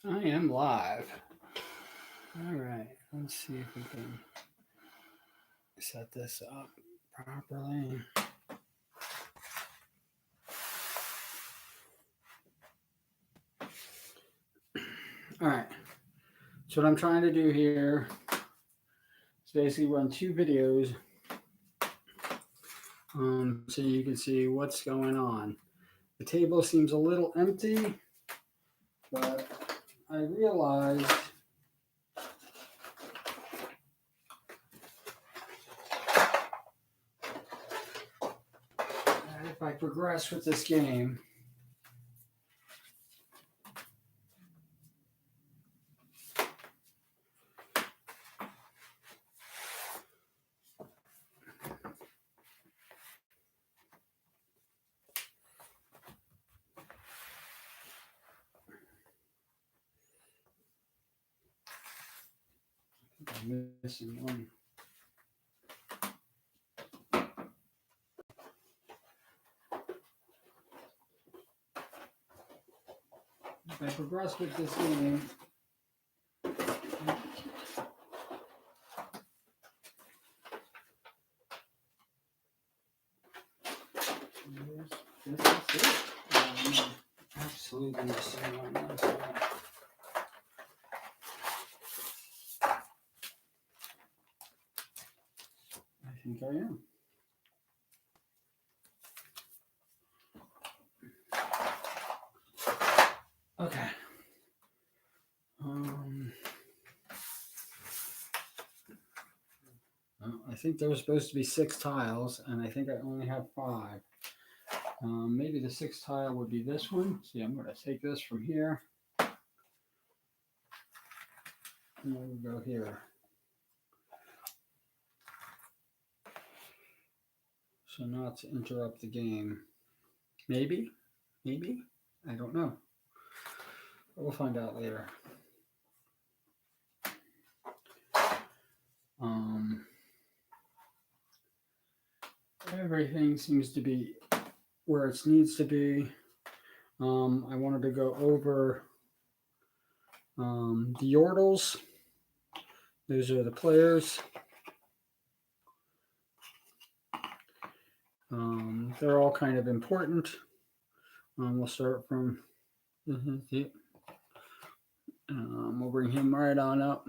I am live. All right, let's see if we can set this up properly. All right, so what I'm trying to do here is basically run two videos so you can see what's going on. The table seems a little empty, but I realized that if I progress with this game, I'm missing one. If I progress with this game, this is it. Absolutely missing one. I think I am. Okay. I think there was supposed to be 6 tiles, and I think I only have 5. Maybe the 6th tile would be this one. See, I'm going to take this from here, and we'll go here. So not to interrupt the game. Maybe? I don't know. But we'll find out later. Everything seems to be where it needs to be. I wanted to go over the yordles. Those are the players. They're all kind of important. We'll start from we'll bring him right on up.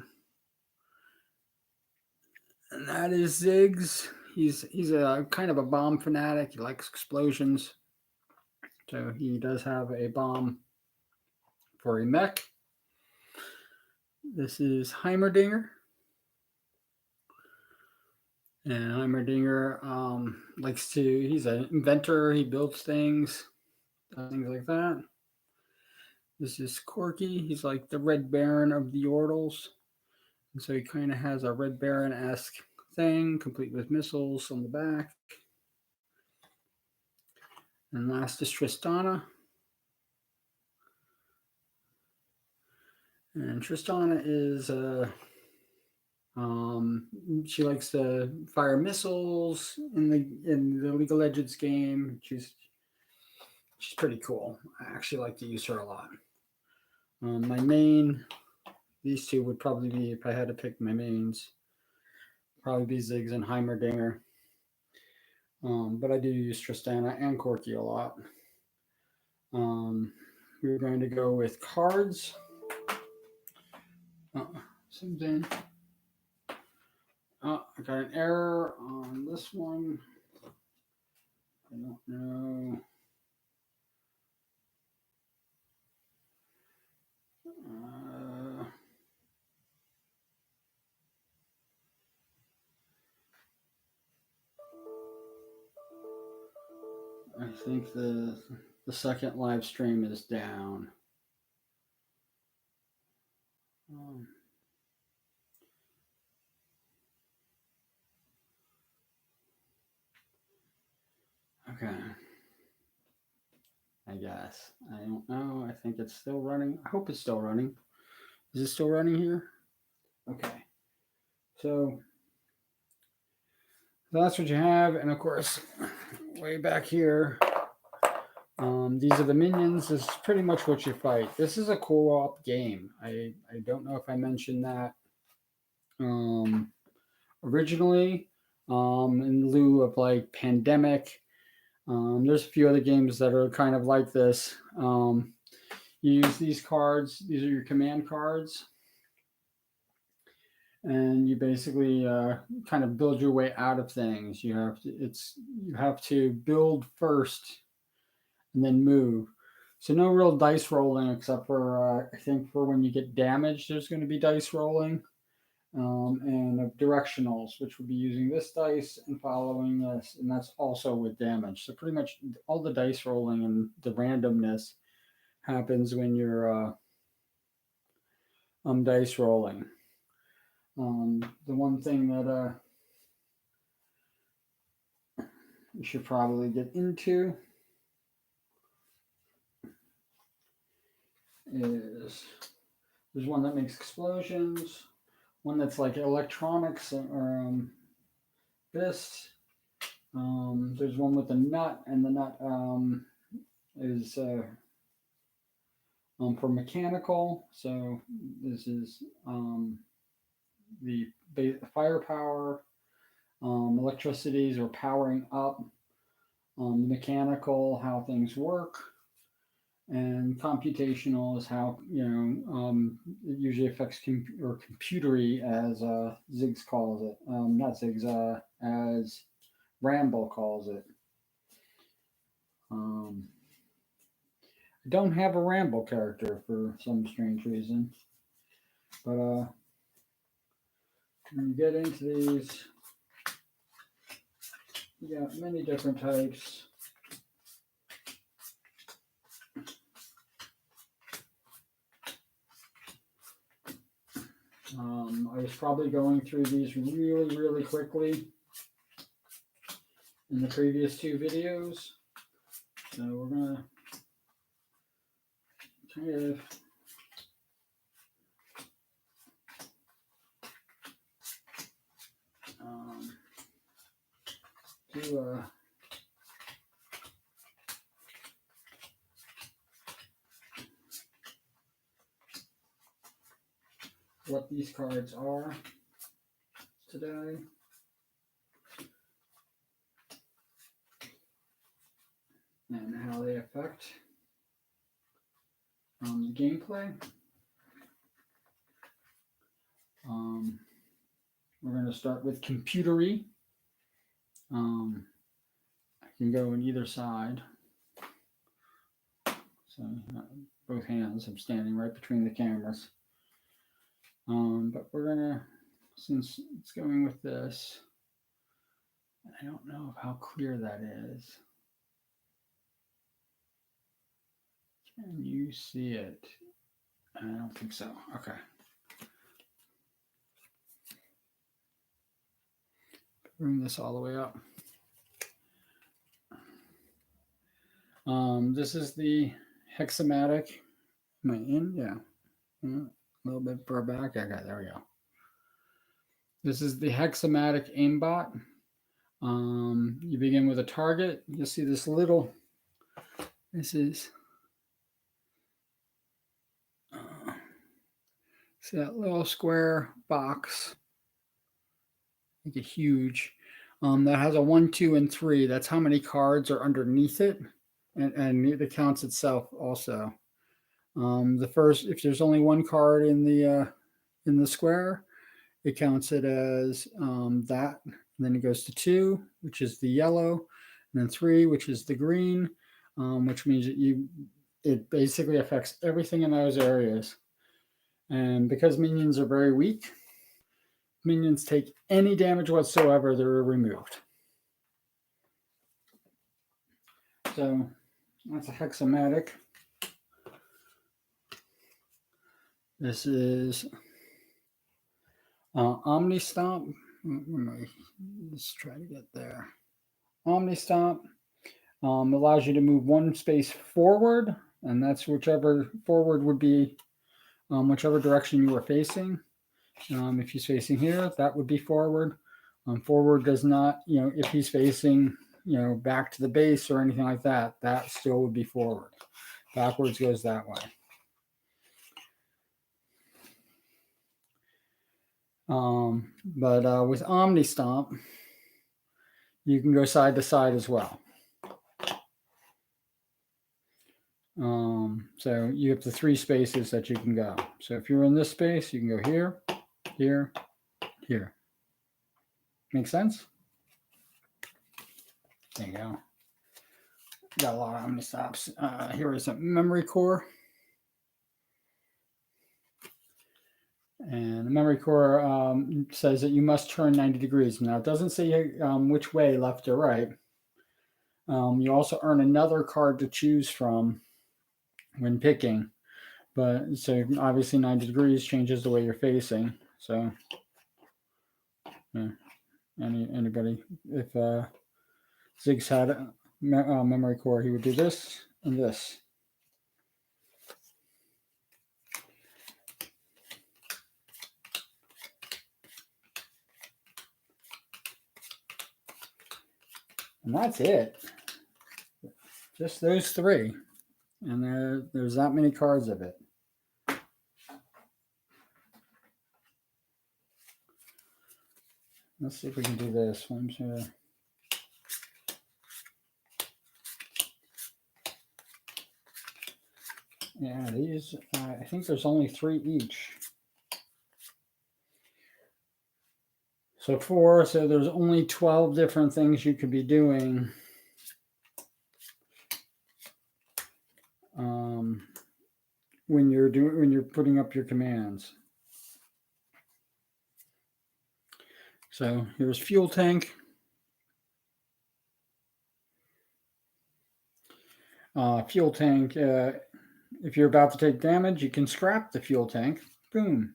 And that is Ziggs. He's a kind of a bomb fanatic. He likes explosions. So he does have a bomb for a mech. This is Heimerdinger. And Heimerdinger likes to, he's an inventor. He builds things like that. This is Corky. He's like the Red Baron of the Yordles. And so he kind of has a Red Baron-esque thing, complete with missiles on the back. And last is Tristana. And Tristana is she likes to fire missiles in the League of Legends game. She's pretty cool. I actually like to use her a lot. My main, these two would probably be, if I had to pick my mains, probably be Ziggs and Heimerdinger. But I do use Tristana and Corky a lot. We're going to go with cards. Something. I got an error on this one. I don't know. I think the second live stream is down. Okay. I guess. I don't know. I think it's still running. I hope it's still running. Is it still running here? Okay. So that's what you have. And of course, way back here, These are the minions. This is pretty much what you fight. This is a co-op game. I don't know if I mentioned that originally, in lieu of like Pandemic. There's a few other games that are kind of like this. You use these cards. These are your command cards. And you basically kind of build your way out of things. You have to build first and then move. So no real dice rolling except for I think for when you get damaged, there's going to be dice rolling, and directionals, which would be using this dice and following this, and that's also with damage. So pretty much all the dice rolling and the randomness happens when you're dice rolling. The one thing that you should probably get into is there's one that makes explosions, one that's like electronics or this. There's one with a nut, and the nut is for mechanical. So this is the firepower, electricities or powering up, mechanical, how things work, and computational is how it usually affects or computery, as Ziggs calls it. Not Ziggs, as Ramble calls it. I don't have a Ramble character for some strange reason, but when you get into these, you got many different types. I was probably going through these really, really quickly in the previous two videos. So we're going to kind of do what these cards are today. And how they affect the gameplay. We're going to start with computery. I can go on either side. So both hands, I'm standing right between the cameras. But we're going to, since it's going with this, I don't know how clear that is. Can you see it? I don't think so. Okay. Bring this all the way up. This is the hexamatic. Am I in? Yeah. A little bit far back. Okay, there we go. This is the hexamatic aimbot. You begin with a target. You'll see this little, this is, see that little square box, make it huge. That has a 1, 2, and 3. That's how many cards are underneath it, and it counts itself also. The first, if there's only one card in the square, it counts it as that. And then it goes to 2, which is the yellow, and then 3, which is the green, which means that it basically affects everything in those areas. And because minions are very weak, minions take any damage whatsoever, they're removed. So that's a hexamatic. This is Omni Stomp. Let's try to get there. Omni Stomp allows you to move one space forward, and that's whichever forward would be whichever direction you were facing. If he's facing here, that would be forward. Forward does not, if he's facing, back to the base or anything like that, that still would be forward. Backwards goes that way. But with Omni Stomp, you can go side to side as well. So you have the 3 spaces that you can go. So if you're in this space, you can go here, here, here. Make sense? There you go. Got a lot of Omni Stops. Here is a memory core. And the memory core says that you must turn 90 degrees. Now, it doesn't say which way, left or right. You also earn another card to choose from when picking. But so obviously 90 degrees changes the way you're facing. So yeah, anybody, if Ziggs had a memory core, he would do this and this. And that's it. Just those 3. And there's that many cards of it. Let's see if we can do this. Yeah, these, I think there's only 3 each. So 4, so there's only 12 different things you could be doing. When you're putting up your commands. So here's fuel tank. Fuel tank, if you're about to take damage, you can scrap the fuel tank. Boom.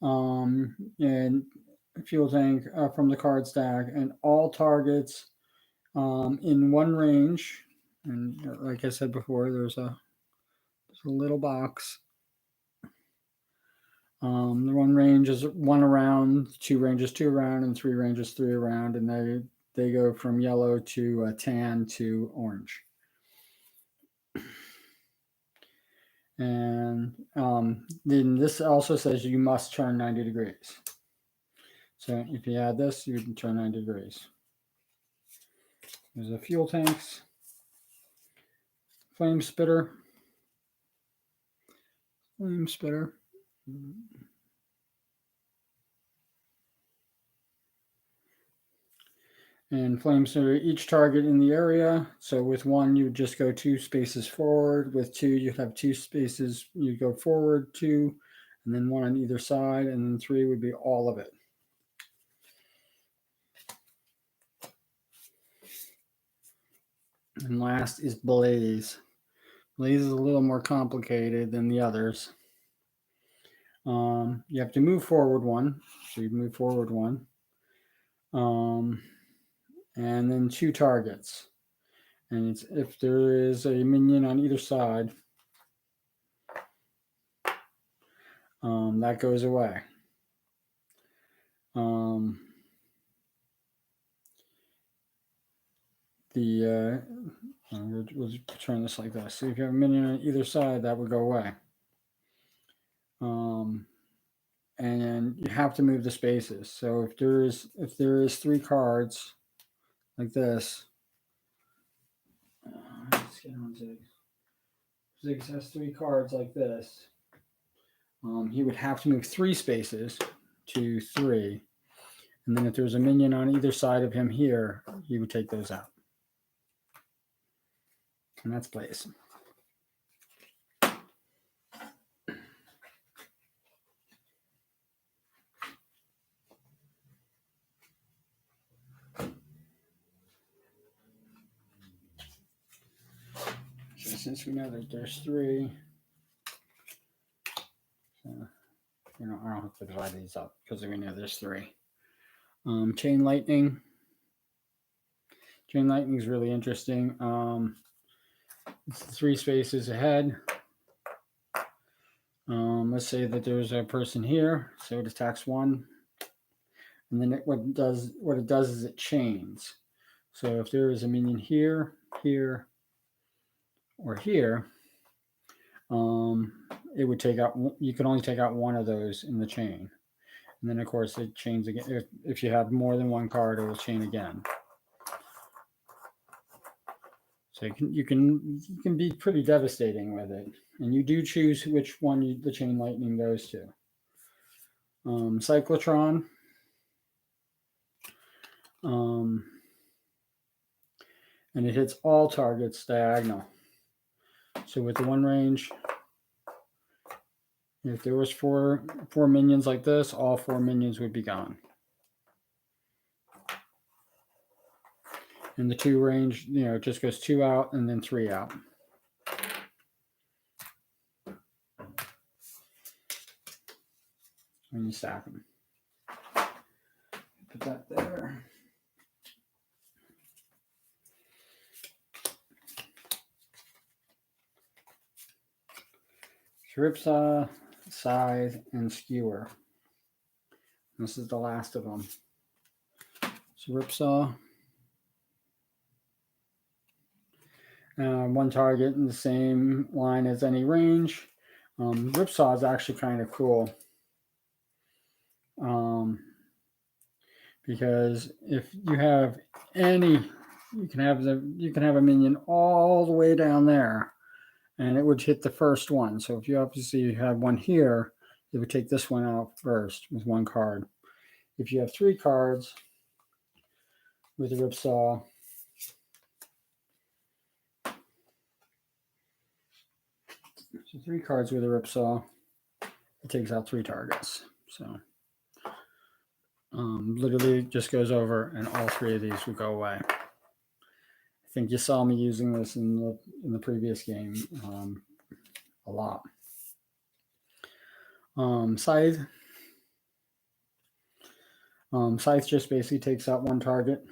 And fuel tank from the card stack, and all targets in one range. And like I said before, there's a little box. The one range is 1 around, 2 ranges 2 around, and 3 ranges 3 around, and they go from yellow to tan to orange. And then this also says you must turn 90 degrees. So if you add this, you can turn 90 degrees. There's a fuel tanks, flame spitter. And flame spitter, each target in the area. So with 1, you would just go 2 spaces forward. With 2, you'd have 2 spaces. You go forward 2, and then 1 on either side, and then 3 would be all of it. And last is blaze. Blaze is a little more complicated than the others. You have to move forward 1, so you move forward 1, and then 2 targets. And it's if there is a minion on either side, that goes away. We'll turn this like this. So if you have a minion on either side, that would go away. And you have to move the spaces. So if there is 3 cards like this, let's get on Ziggs. Ziggs has 3 cards like this. He would have to move 3 spaces to 3, and then if there's a minion on either side of him here, he would take those out. And that's blaze. So since we know that there's 3, so, I don't have to divide these up because we know there's 3. Chain lightning. Chain lightning is really interesting. It's 3 spaces ahead. Let's say that there's a person here, so it attacks 1, and then what it does is it chains. So if there is a minion here, here, or here, it would take out, you can only take out one of those in the chain. And then of course it chains again. If you have more than one card, it will chain again. So you can be pretty devastating with it. And you do choose which one the chain lightning goes to. Cyclotron. And it hits all targets diagonal. So with the one range, if there was four minions like this, all 4 minions would be gone. And the 2 range, it just goes 2 out and then 3 out. When you stack them. Put that there. Ripsaw, Scythe, and Skewer. This is the last of them. So Ripsaw. One target in the same line as any range. Ripsaw is actually kind of cool. Because if you have any, you can have a minion all the way down there, and it would hit the first one. So if you obviously have one here, it would take this one out first with 1 card. If you have 3 cards with a Ripsaw, so 3 cards with a Ripsaw, it takes out 3 targets. So literally it just goes over, and all 3 of these would go away. I think you saw me using this in the previous game a lot. Scythe. Scythe just basically takes out 1 target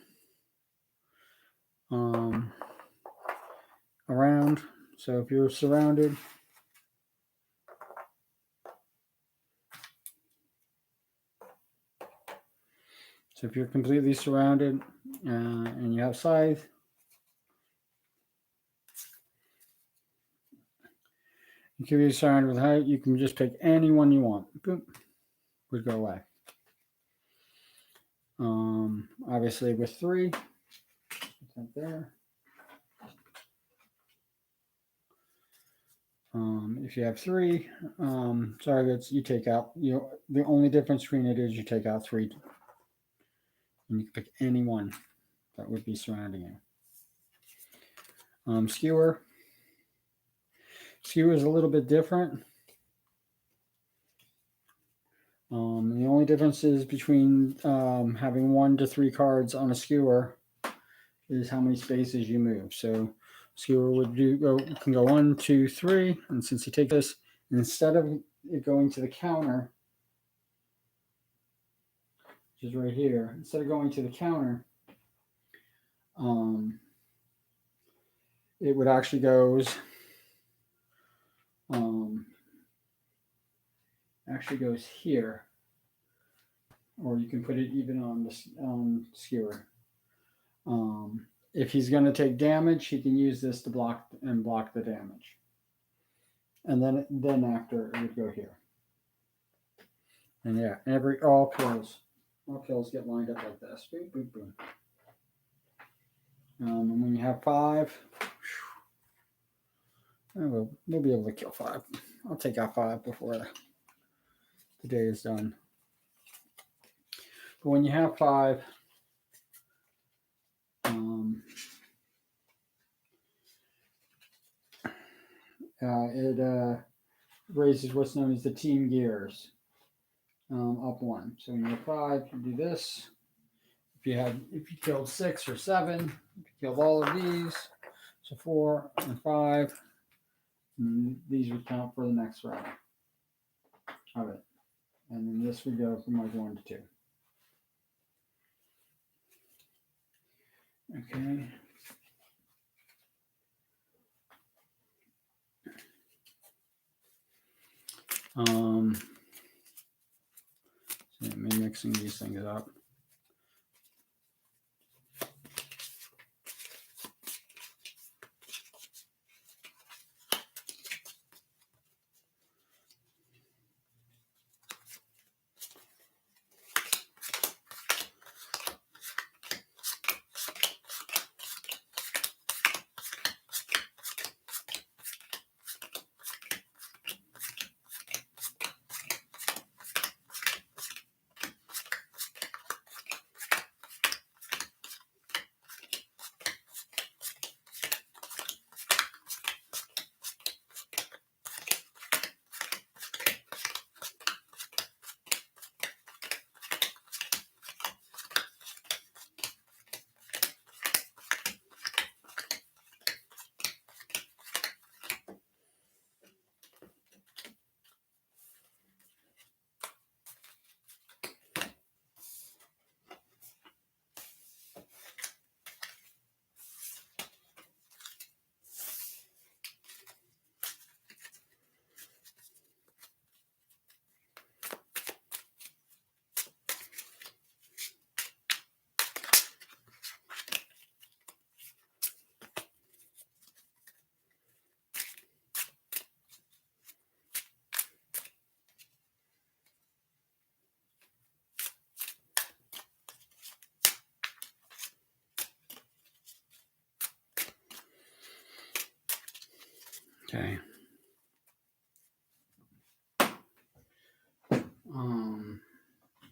around. So if you're surrounded, so if you're completely surrounded and you have Scythe, you can be surrounded with height. You can just pick any one you want. Boom, would go away. Obviously with 3, put that there. If you have 3 targets, you take out. The only difference between it is you take out 3, and you can pick any one that would be surrounding you. Skewer. Skewer is a little bit different. The only difference is between having 1 to 3 cards on a skewer is how many spaces you move. So skewer can go 1, 2, 3, and since you take this, instead of it going to the counter, which is right here, instead of going to the counter, it would actually goes here, or you can put it even on the skewer. If he's going to take damage, he can use this to block the damage, and then after it would go here. And yeah, all kills get lined up like this. Boom, boom, boom. And when you have 5, we'll be able to kill 5. I'll take out 5 before the day is done. But when you have 5, it raises what's known as the team gears up 1. So when you have 5, you do this. If you killed 6 or 7, if you killed all of these, so 4 and 5, and these would count for the next round of it. And then this would go from like 1 to 2. Okay. So I'm mixing these things up.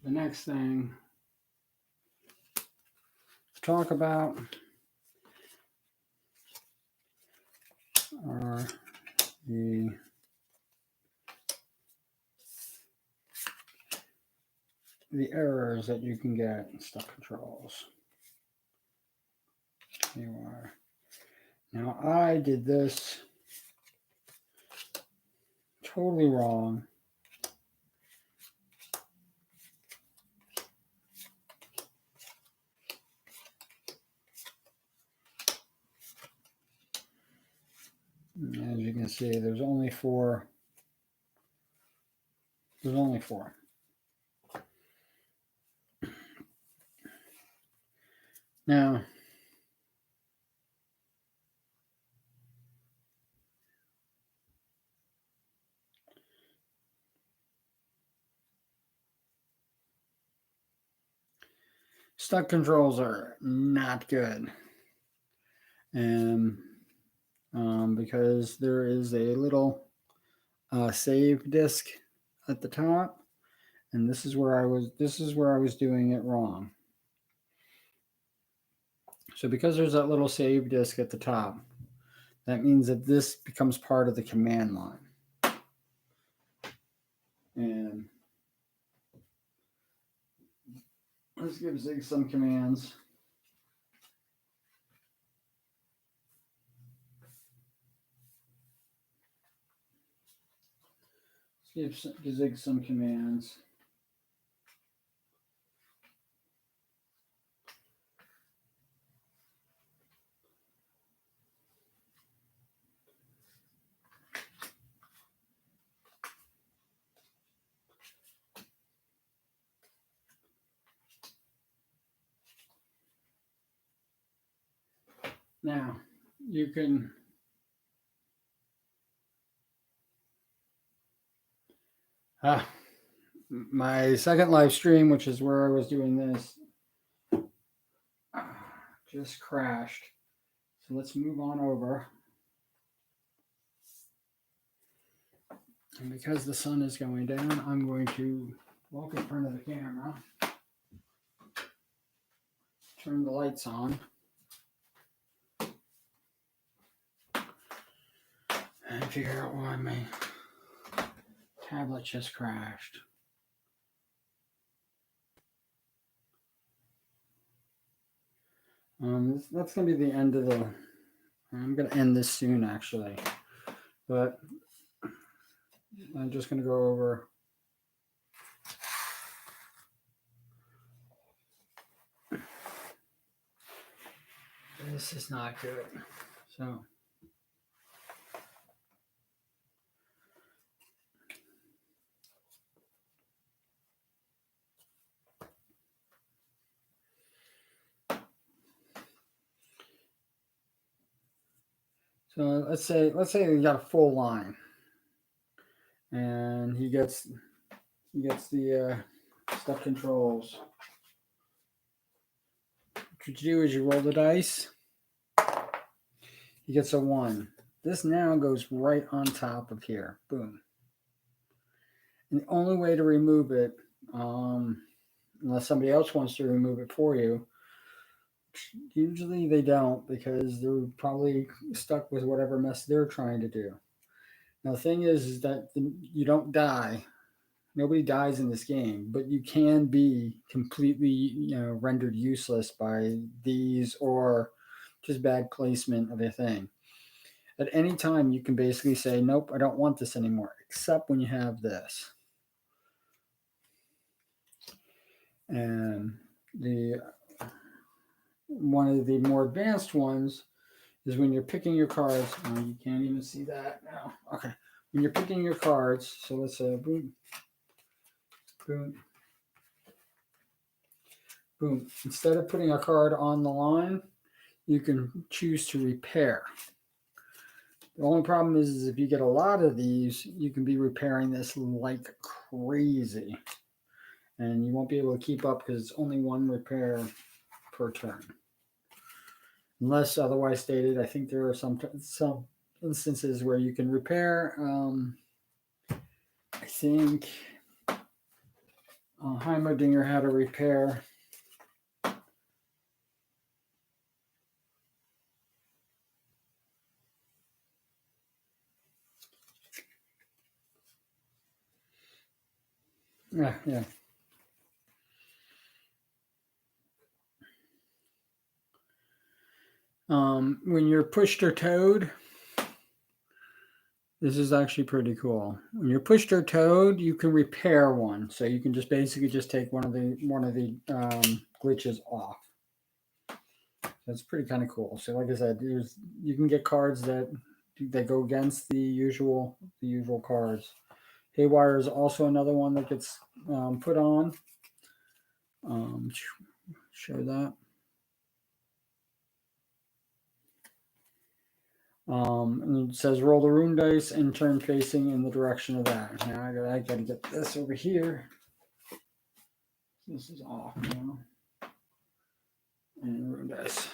the next thing to talk about are the errors that you can get in stuck controls. Here you are. Now I did this totally wrong. As you can see, there's only four. There's only four. Now, stuck controls are not good. And because there is a little save disk at the top, and this is where I was doing it wrong. So because there's that little save disk at the top, that means that this becomes part of the command line. And let's give Zig some commands. Let's give Zig some commands. Now, you can my second live stream, which is where I was doing this, just crashed. So let's move on over. And because the sun is going down, I'm going to walk in front of the camera, turn the lights on, and figure out why my tablet just crashed. That's going to be the end of the... I'm going to end this soon, actually. But I'm just going to go over... This is not good. So... So let's say we got a full line, and he gets the stuck controls. What you do is you roll the dice. He gets a 1. This now goes right on top of here. Boom. And the only way to remove it, unless somebody else wants to remove it for you, usually they don't, because they're probably stuck with whatever mess they're trying to do. Now the thing is that you don't die. Nobody dies in this game, but you can be completely, rendered useless by these or just bad placement of a thing. At any time, you can basically say, nope, I don't want this anymore, except when you have this. And one of the more advanced ones is when you're picking your cards. Oh, you can't even see that now. Okay. When you're picking your cards, so let's boom, boom, boom. Instead of putting a card on the line, you can choose to repair. The only problem is if you get a lot of these, you can be repairing this like crazy. And you won't be able to keep up because it's only one repair per turn. Unless otherwise stated, I think there are some instances where you can repair. I think Heimerdinger how to repair. Yeah. When you're pushed or towed, this is actually pretty cool. When you're pushed or towed, you can repair one. So you can just basically just take one of the glitches off. That's pretty kind of cool. So like I said, you can get cards that go against the usual cards. Haywire is also another one that gets put on. Show that. And it says roll the rune dice and turn facing in the direction of that. Now I gotta get this over here. This is off now. And rune dice.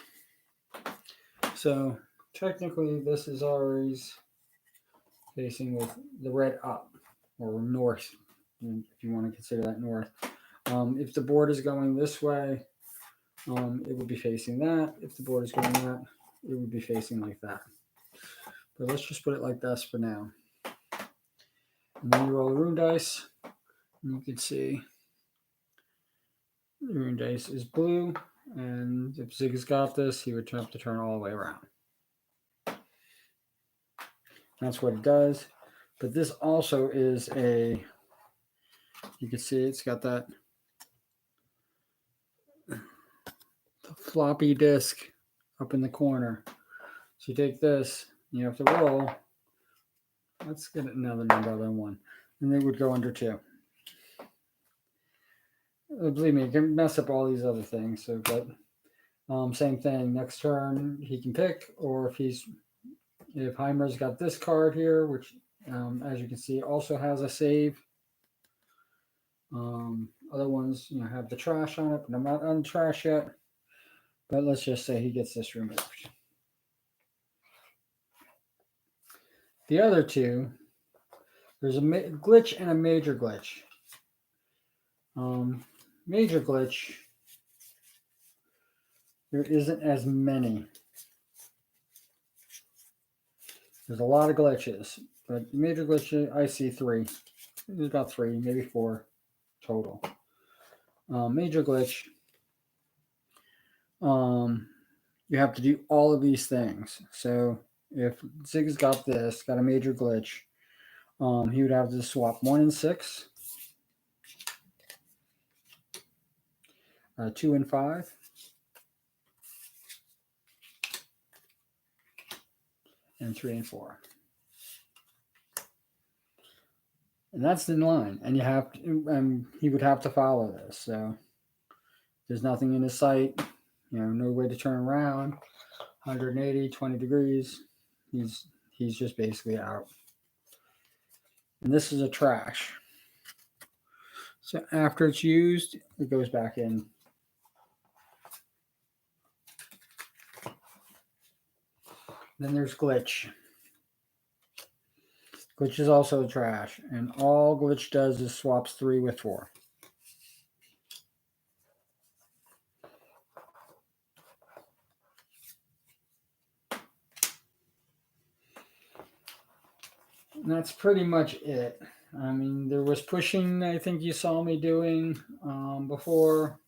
So technically this is always facing with the red up or north, if you want to consider that north. If the board is going this way, it would be facing that. If the board is going that, it would be facing like that. But let's just put it like this for now. And then you roll the rune dice, and you can see the rune dice is blue, and if Zig has got this, he would have to turn all the way around. That's what it does. But this also is you can see it's got that floppy disk up in the corner. So you take this, you have to roll. Let's get another number than 1. And they would go under 2. Believe me, it can mess up all these other things. So, but same thing. Next turn, he can pick, or if Heimer's got this card here, which, as you can see, also has a save. Other ones, have the trash on it, but I'm not on trash yet. But let's just say he gets this removed. The other two, there's a glitch and a major glitch. Major glitch, there isn't as many. There's a lot of glitches, but major glitch, I see 3. There's about 3, maybe 4 total. Major glitch, you have to do all of these things. So if Zig's got a major glitch, he would have to swap 1 and 6, 2 and 5, and 3 and 4. And that's in line. And he would have to follow this. So there's nothing in his sight, no way to turn around. 180, 20 degrees. He's just basically out. And this is a trash. So after it's used, it goes back in. Then there's glitch. Glitch is also trash, and all glitch does is swaps 3 with 4. And that's pretty much it. I mean, there was pushing, I think you saw me doing before.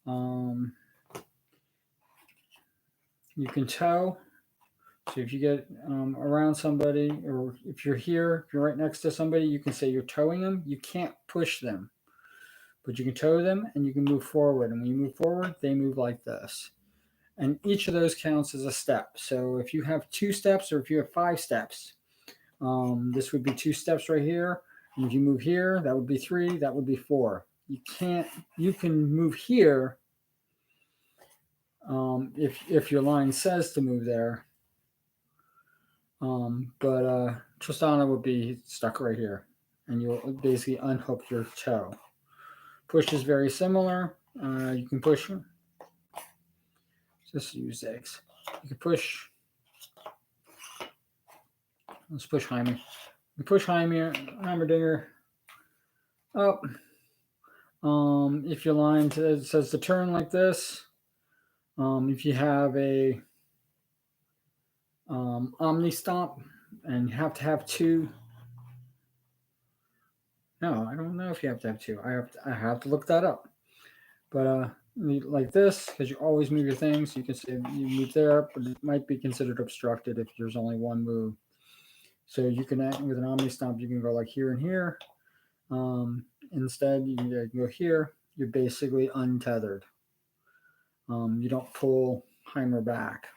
You can tow. So if you get around somebody, or if you're right next to somebody, you can say you're towing them. You can't push them, but you can tow them and you can move forward. And when you move forward, they move like this. And each of those counts as a step. So if you have 2 steps or if you have 5 steps, this would be 2 steps right here. And if you move here, that would be 3, that would be 4. You can move here if your line says to move there. But Tristana would be stuck right here, and you'll basically unhook your toe. Push is very similar. You can push. Just use eggs. You can push. Let's push Heimer. You push Heimerdinger up. If your line says to turn like this, if you have a omni stop and you have to have two. No, I don't know if you have to have two. I have to look that up. But like this, because you always move your things, you can say you move there, but it might be considered obstructed if there's only one move. So you can with an omni stomp, you can go like here and here. Instead, you can go here. You're basically untethered. You don't pull Heimer back.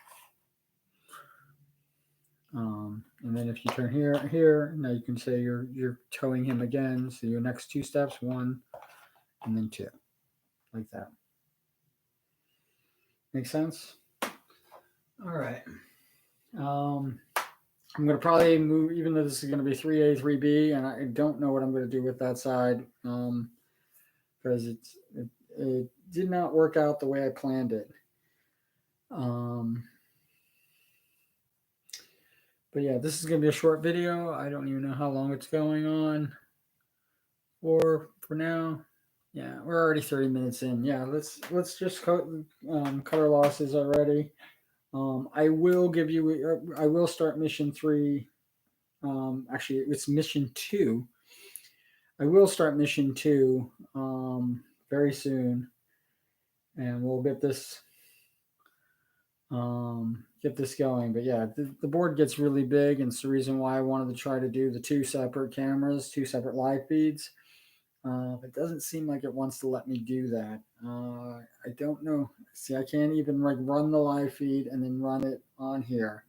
And then if you turn here, now you can say you're towing him again. So your next two steps, one, and then two, like that. Make sense? All right. I'm going to probably move, even though this is going to be 3A, 3B, and I don't know what I'm going to do with that side because it did not work out the way I planned it. But yeah, this is going to be a short video. I don't even know how long it's going on. Or for now, yeah, we're already 30 minutes in. Yeah, let's just cut our losses already. I will give you. I will start mission 3. Actually, it's mission 2. I will start mission 2 very soon, and we'll get this going. But yeah, the board gets really big, and it's the reason why I wanted to try to do the 2 separate cameras, 2 separate live feeds. It doesn't seem like it wants to let me do that. I don't know. See, I can't even like run the live feed and then run it on here.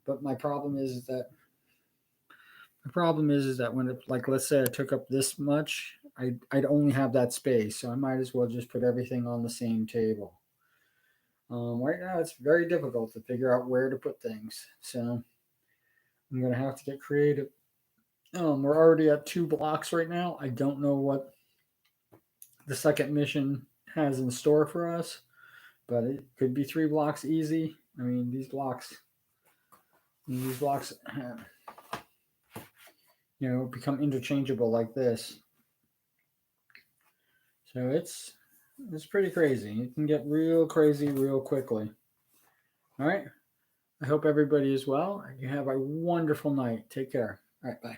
But my problem is that when it, like, let's say I took up this much, I'd only have that space, so I might as well just put everything on the same table. Right now, it's very difficult to figure out where to put things, so I'm gonna have to get creative. We're already at 2 blocks right now. I don't know what the second mission has in store for us, but it could be 3 blocks easy. I mean, these blocks, become interchangeable like this. So it's pretty crazy. It can get real crazy real quickly. All right. I hope everybody is well. You have a wonderful night. Take care. All right. Bye.